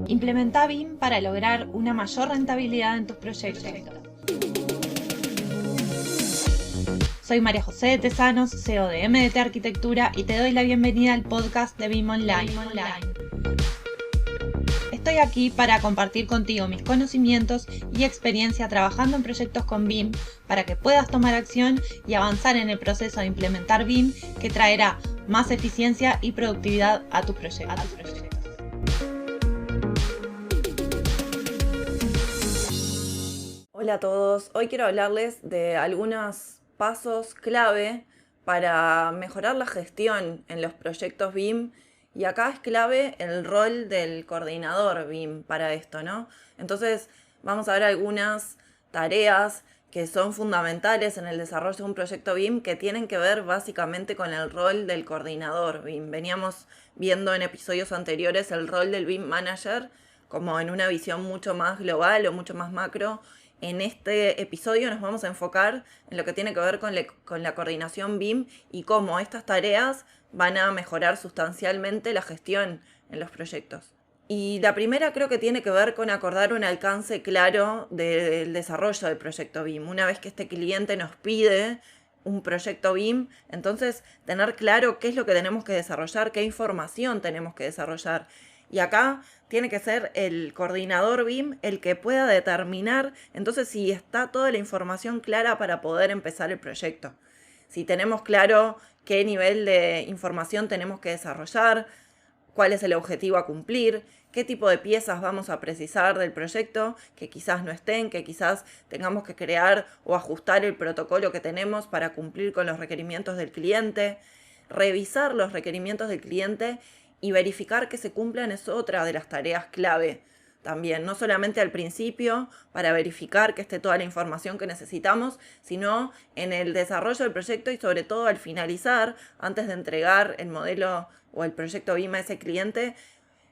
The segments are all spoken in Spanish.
Implementa BIM para lograr una mayor rentabilidad en tus proyectos. Soy María José de Tesanos, CEO de MDT Arquitectura, y te doy la bienvenida al podcast de BIM Online. Estoy aquí para compartir contigo mis conocimientos y experiencia trabajando en proyectos con BIM para que puedas tomar acción y avanzar en el proceso de implementar BIM, que traerá más eficiencia y productividad a tus proyectos. Hola a todos, hoy quiero hablarles de algunos pasos clave para mejorar la gestión en los proyectos BIM, y acá es clave el rol del coordinador BIM para esto, ¿no? Entonces vamos a ver algunas tareas que son fundamentales en el desarrollo de un proyecto BIM, que tienen que ver básicamente con el rol del coordinador BIM. Veníamos viendo en episodios anteriores el rol del BIM Manager como en una visión mucho más global o mucho más macro. En este episodio nos vamos a enfocar en lo que tiene que ver con la coordinación BIM y cómo estas tareas van a mejorar sustancialmente la gestión en los proyectos. Y la primera creo que tiene que ver con acordar un alcance claro del desarrollo del proyecto BIM. Una vez que este cliente nos pide un proyecto BIM, entonces tener claro qué es lo que tenemos que desarrollar, qué información tenemos que desarrollar. Y acá tiene que ser el coordinador BIM el que pueda determinar entonces si está toda la información clara para poder empezar el proyecto. Si tenemos claro qué nivel de información tenemos que desarrollar, cuál es el objetivo a cumplir, qué tipo de piezas vamos a precisar del proyecto, que quizás no estén, que quizás tengamos que crear o ajustar el protocolo que tenemos para cumplir con los requerimientos del cliente. Revisar los requerimientos del cliente y verificar que se cumplan es otra de las tareas clave también, no solamente al principio para verificar que esté toda la información que necesitamos, sino en el desarrollo del proyecto y sobre todo al finalizar, antes de entregar el modelo o el proyecto BIM a ese cliente,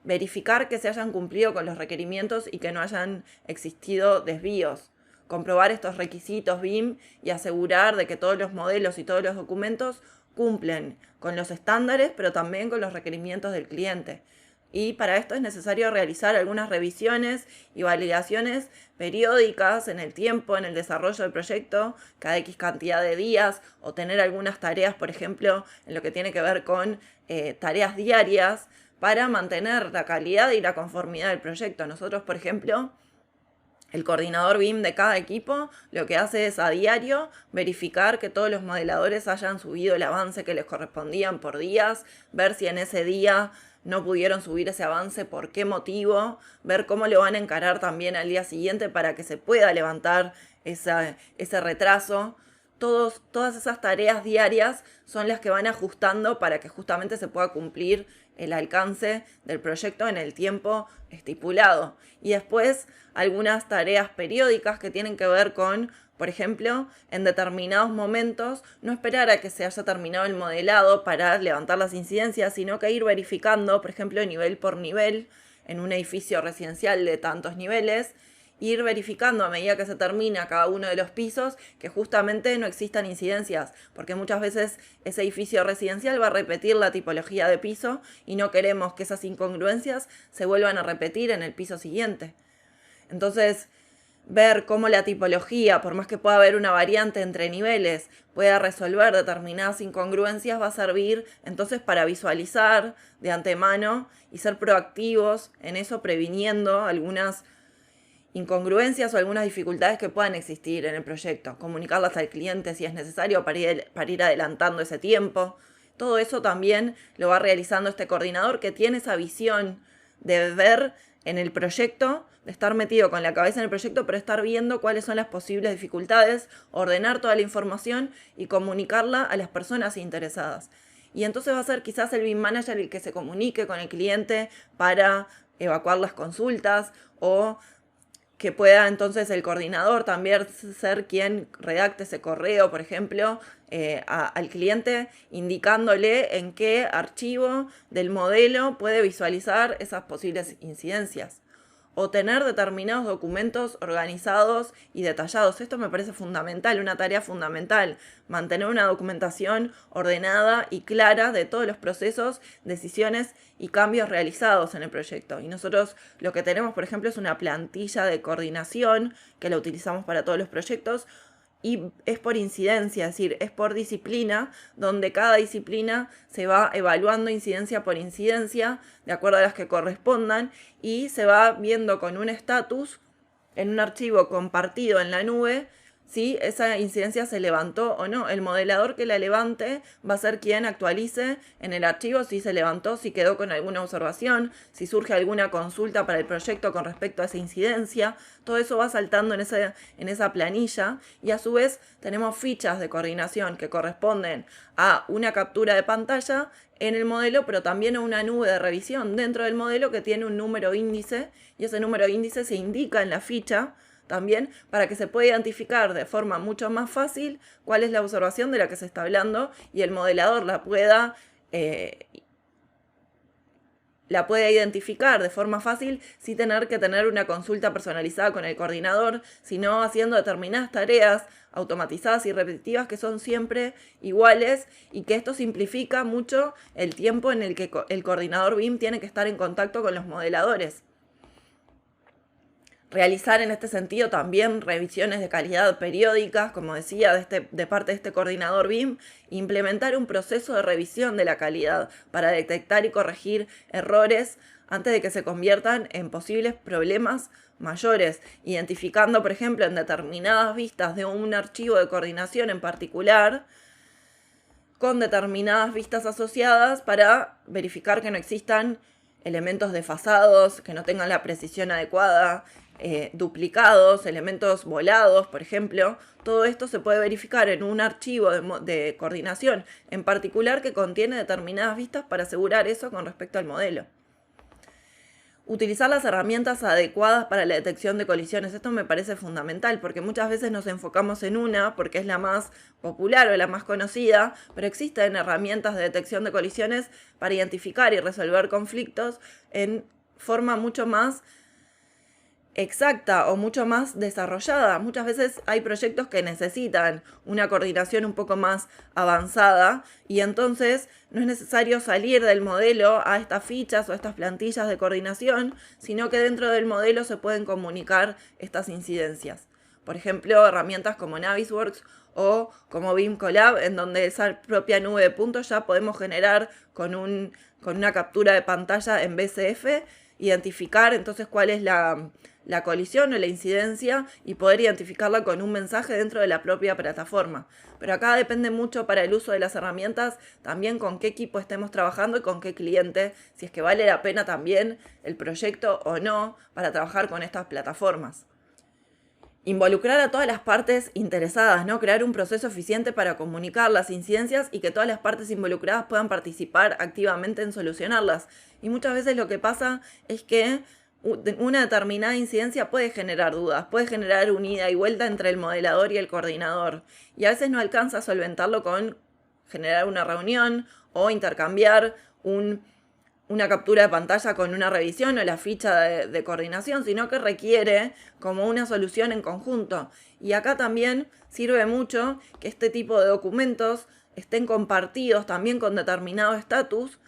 verificar que se hayan cumplido con los requerimientos y que no hayan existido desvíos. Comprobar estos requisitos BIM y asegurar de que todos los modelos y todos los documentos cumplen con los estándares, pero también con los requerimientos del cliente. Y para esto es necesario realizar algunas revisiones y validaciones periódicas en el tiempo, en el desarrollo del proyecto, cada X cantidad de días, o tener algunas tareas, por ejemplo, en lo que tiene que ver con tareas diarias, para mantener la calidad y la conformidad del proyecto. Nosotros, por ejemplo, el coordinador BIM de cada equipo lo que hace es a diario verificar que todos los modeladores hayan subido el avance que les correspondían por días, ver si en ese día no pudieron subir ese avance, por qué motivo, ver cómo lo van a encarar también al día siguiente para que se pueda levantar ese retraso. Todas esas tareas diarias son las que van ajustando para que justamente se pueda cumplir el alcance del proyecto en el tiempo estipulado. Y después algunas tareas periódicas que tienen que ver con, por ejemplo, en determinados momentos no esperar a que se haya terminado el modelado para levantar las incidencias, sino que ir verificando, por ejemplo, nivel por nivel en un edificio residencial de tantos niveles, ir verificando a medida que se termina cada uno de los pisos que justamente no existan incidencias, porque muchas veces ese edificio residencial va a repetir la tipología de piso y no queremos que esas incongruencias se vuelvan a repetir en el piso siguiente. Entonces, ver cómo la tipología, por más que pueda haber una variante entre niveles, pueda resolver determinadas incongruencias, va a servir entonces para visualizar de antemano y ser proactivos en eso, previniendo algunas incongruencias o algunas dificultades que puedan existir en el proyecto, comunicarlas al cliente si es necesario para ir adelantando ese tiempo. Todo eso también lo va realizando este coordinador, que tiene esa visión de ver en el proyecto, de estar metido con la cabeza en el proyecto, pero estar viendo cuáles son las posibles dificultades, ordenar toda la información y comunicarla a las personas interesadas. Y entonces va a ser quizás el BIM Manager el que se comunique con el cliente para evacuar las consultas, o que pueda entonces el coordinador también ser quien redacte ese correo, por ejemplo, al cliente, indicándole en qué archivo del modelo puede visualizar esas posibles incidencias. o tener determinados documentos organizados y detallados. Esto me parece fundamental, una tarea fundamental, mantener una documentación ordenada y clara de todos los procesos, decisiones y cambios realizados en el proyecto. Y nosotros lo que tenemos, por ejemplo, es una plantilla de coordinación que la utilizamos para todos los proyectos, y es por incidencia, es decir, es por disciplina, donde cada disciplina se va evaluando incidencia por incidencia, de acuerdo a las que correspondan, y se va viendo con un estatus en un archivo compartido en la nube si esa incidencia se levantó o no. El modelador que la levante va a ser quien actualice en el archivo si se levantó, si quedó con alguna observación, si surge alguna consulta para el proyecto con respecto a esa incidencia. Todo eso va saltando en esa planilla, y a su vez tenemos fichas de coordinación que corresponden a una captura de pantalla en el modelo, pero también a una nube de revisión dentro del modelo que tiene un número índice, y ese número índice se indica en la ficha también para que se pueda identificar de forma mucho más fácil cuál es la observación de la que se está hablando, y el modelador la pueda identificar de forma fácil sin tener que tener una consulta personalizada con el coordinador, sino haciendo determinadas tareas automatizadas y repetitivas que son siempre iguales, y que esto simplifica mucho el tiempo en el que el coordinador BIM tiene que estar en contacto con los modeladores. Realizar en este sentido también revisiones de calidad periódicas, como decía, de parte de este coordinador BIM, implementar un proceso de revisión de la calidad para detectar y corregir errores antes de que se conviertan en posibles problemas mayores, identificando, por ejemplo, en determinadas vistas de un archivo de coordinación en particular, con determinadas vistas asociadas, para verificar que no existan elementos desfasados, que no tengan la precisión adecuada, duplicados, elementos volados, por ejemplo. Todo esto se puede verificar en un archivo de coordinación en particular que contiene determinadas vistas para asegurar eso con respecto al modelo. Utilizar las herramientas adecuadas para la detección de colisiones. Esto me parece fundamental, porque muchas veces nos enfocamos en una porque es la más popular o la más conocida, pero existen herramientas de detección de colisiones para identificar y resolver conflictos en forma mucho más exacta o mucho más desarrollada. Muchas veces hay proyectos que necesitan una coordinación un poco más avanzada, y entonces no es necesario salir del modelo a estas fichas o a estas plantillas de coordinación, sino que dentro del modelo se pueden comunicar estas incidencias. Por ejemplo, herramientas como Navisworks o como BIM Collab, en donde esa propia nube de puntos ya podemos generar con una captura de pantalla en BCF, identificar entonces cuál es la colisión o la incidencia, y poder identificarla con un mensaje dentro de la propia plataforma. Pero acá depende mucho, para el uso de las herramientas, también con qué equipo estemos trabajando y con qué cliente, si es que vale la pena también el proyecto o no para trabajar con estas plataformas. Involucrar a todas las partes interesadas, ¿no? Crear un proceso eficiente para comunicar las incidencias y que todas las partes involucradas puedan participar activamente en solucionarlas. Y muchas veces lo que pasa es que una determinada incidencia puede generar dudas, puede generar un ida y vuelta entre el modelador y el coordinador, y a veces no alcanza a solventarlo con generar una reunión o intercambiar una captura de pantalla con una revisión o la ficha de coordinación, sino que requiere como una solución en conjunto. Y acá también sirve mucho que este tipo de documentos estén compartidos también con determinado estatus,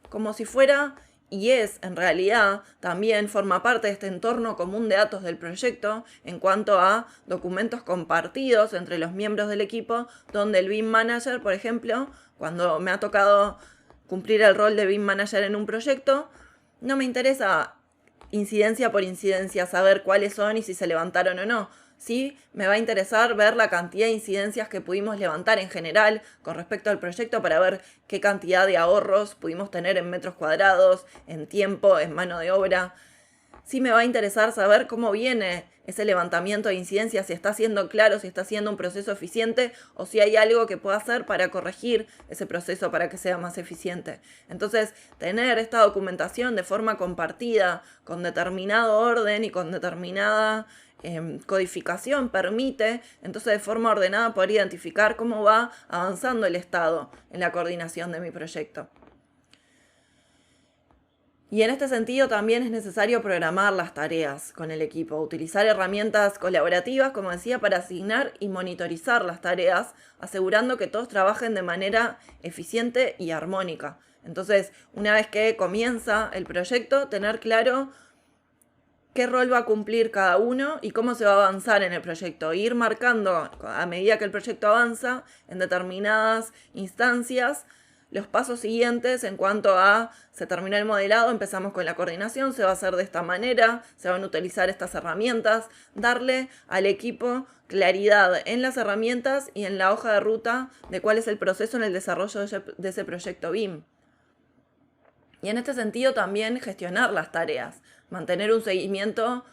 como si fuera, y es en realidad, también forma parte de este entorno común de datos del proyecto en cuanto a documentos compartidos entre los miembros del equipo, donde el BIM Manager, por ejemplo, cuando me ha tocado cumplir el rol de BIM Manager en un proyecto, no me interesa incidencia por incidencia saber cuáles son y si se levantaron o no. Sí, me va a interesar ver la cantidad de incidencias que pudimos levantar en general con respecto al proyecto, para ver qué cantidad de ahorros pudimos tener en metros cuadrados, en tiempo, en mano de obra. Sí me va a interesar saber cómo viene ese levantamiento de incidencias, si está siendo claro, si está siendo un proceso eficiente, o si hay algo que pueda hacer para corregir ese proceso para que sea más eficiente. Entonces, tener esta documentación de forma compartida, con determinado orden y con determinada codificación, permite entonces de forma ordenada poder identificar cómo va avanzando el estado en la coordinación de mi proyecto. Y en este sentido también es necesario programar las tareas con el equipo, utilizar herramientas colaborativas, como decía, para asignar y monitorizar las tareas, asegurando que todos trabajen de manera eficiente y armónica. Entonces, una vez que comienza el proyecto, tener claro qué rol va a cumplir cada uno y cómo se va a avanzar en el proyecto. Ir marcando a medida que el proyecto avanza en determinadas instancias los pasos siguientes en cuanto a se terminó el modelado, empezamos con la coordinación, se va a hacer de esta manera, se van a utilizar estas herramientas, darle al equipo claridad en las herramientas y en la hoja de ruta de cuál es el proceso en el desarrollo de ese proyecto BIM. Y en este sentido también gestionar las tareas, mantener un seguimiento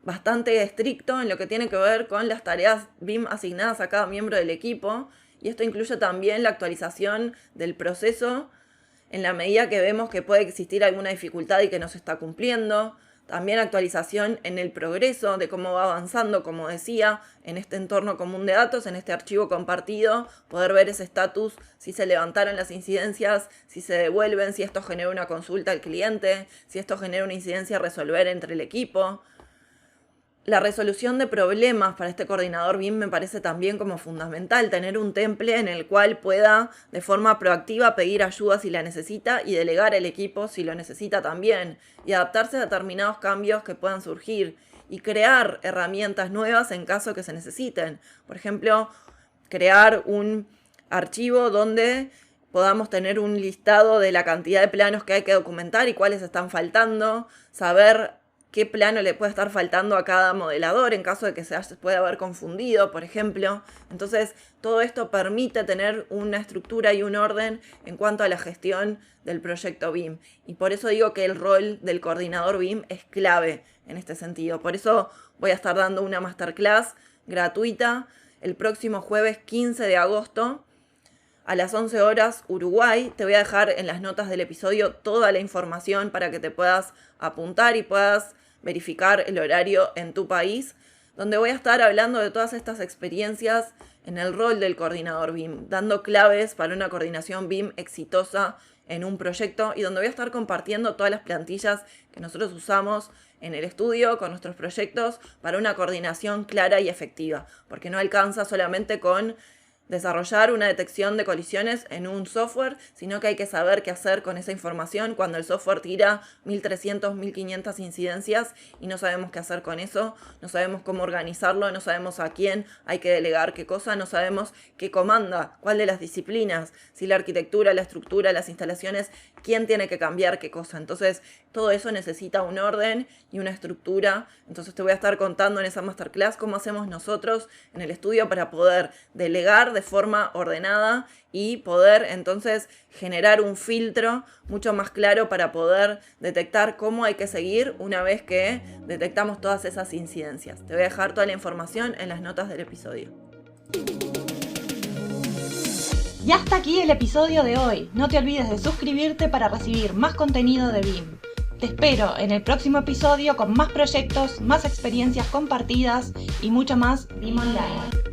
bastante estricto en lo que tiene que ver con las tareas BIM asignadas a cada miembro del equipo. Y esto incluye también la actualización del proceso en la medida que vemos que puede existir alguna dificultad y que no se está cumpliendo. También actualización en el progreso de cómo va avanzando, como decía, en este entorno común de datos, en este archivo compartido, poder ver ese estatus, si se levantaron las incidencias, si se devuelven, si esto genera una consulta al cliente, si esto genera una incidencia a resolver entre el equipo. La resolución de problemas para este coordinador BIM me parece también como fundamental, tener un template en el cual pueda de forma proactiva pedir ayuda si la necesita y delegar al equipo si lo necesita también, y adaptarse a determinados cambios que puedan surgir y crear herramientas nuevas en caso que se necesiten. Por ejemplo, crear un archivo donde podamos tener un listado de la cantidad de planos que hay que documentar y cuáles están faltando, saber qué plano le puede estar faltando a cada modelador en caso de que se pueda haber confundido, por ejemplo. Entonces, todo esto permite tener una estructura y un orden en cuanto a la gestión del proyecto BIM. Y por eso digo que el rol del coordinador BIM es clave en este sentido. Por eso voy a estar dando una masterclass gratuita el próximo jueves 15 de agosto a las 11 horas Uruguay. Te voy a dejar en las notas del episodio toda la información para que te puedas apuntar y puedas verificar el horario en tu país, donde voy a estar hablando de todas estas experiencias en el rol del coordinador BIM, dando claves para una coordinación BIM exitosa en un proyecto y donde voy a estar compartiendo todas las plantillas que nosotros usamos en el estudio con nuestros proyectos para una coordinación clara y efectiva, porque no alcanza solamente con desarrollar una detección de colisiones en un software, sino que hay que saber qué hacer con esa información cuando el software tira 1300, 1500 incidencias y no sabemos qué hacer con eso, no sabemos cómo organizarlo, no sabemos a quién hay que delegar qué cosa, no sabemos qué comanda, cuál de las disciplinas, si la arquitectura, la estructura, las instalaciones, quién tiene que cambiar qué cosa. Entonces, todo eso necesita un orden y una estructura. Entonces te voy a estar contando en esa masterclass cómo hacemos nosotros en el estudio para poder delegar de forma ordenada y poder entonces generar un filtro mucho más claro para poder detectar cómo hay que seguir una vez que detectamos todas esas incidencias. Te voy a dejar toda la información en las notas del episodio. Y hasta aquí el episodio de hoy. No te olvides de suscribirte para recibir más contenido de BIM. Te espero en el próximo episodio con más proyectos, más experiencias compartidas y mucho más BIM Online.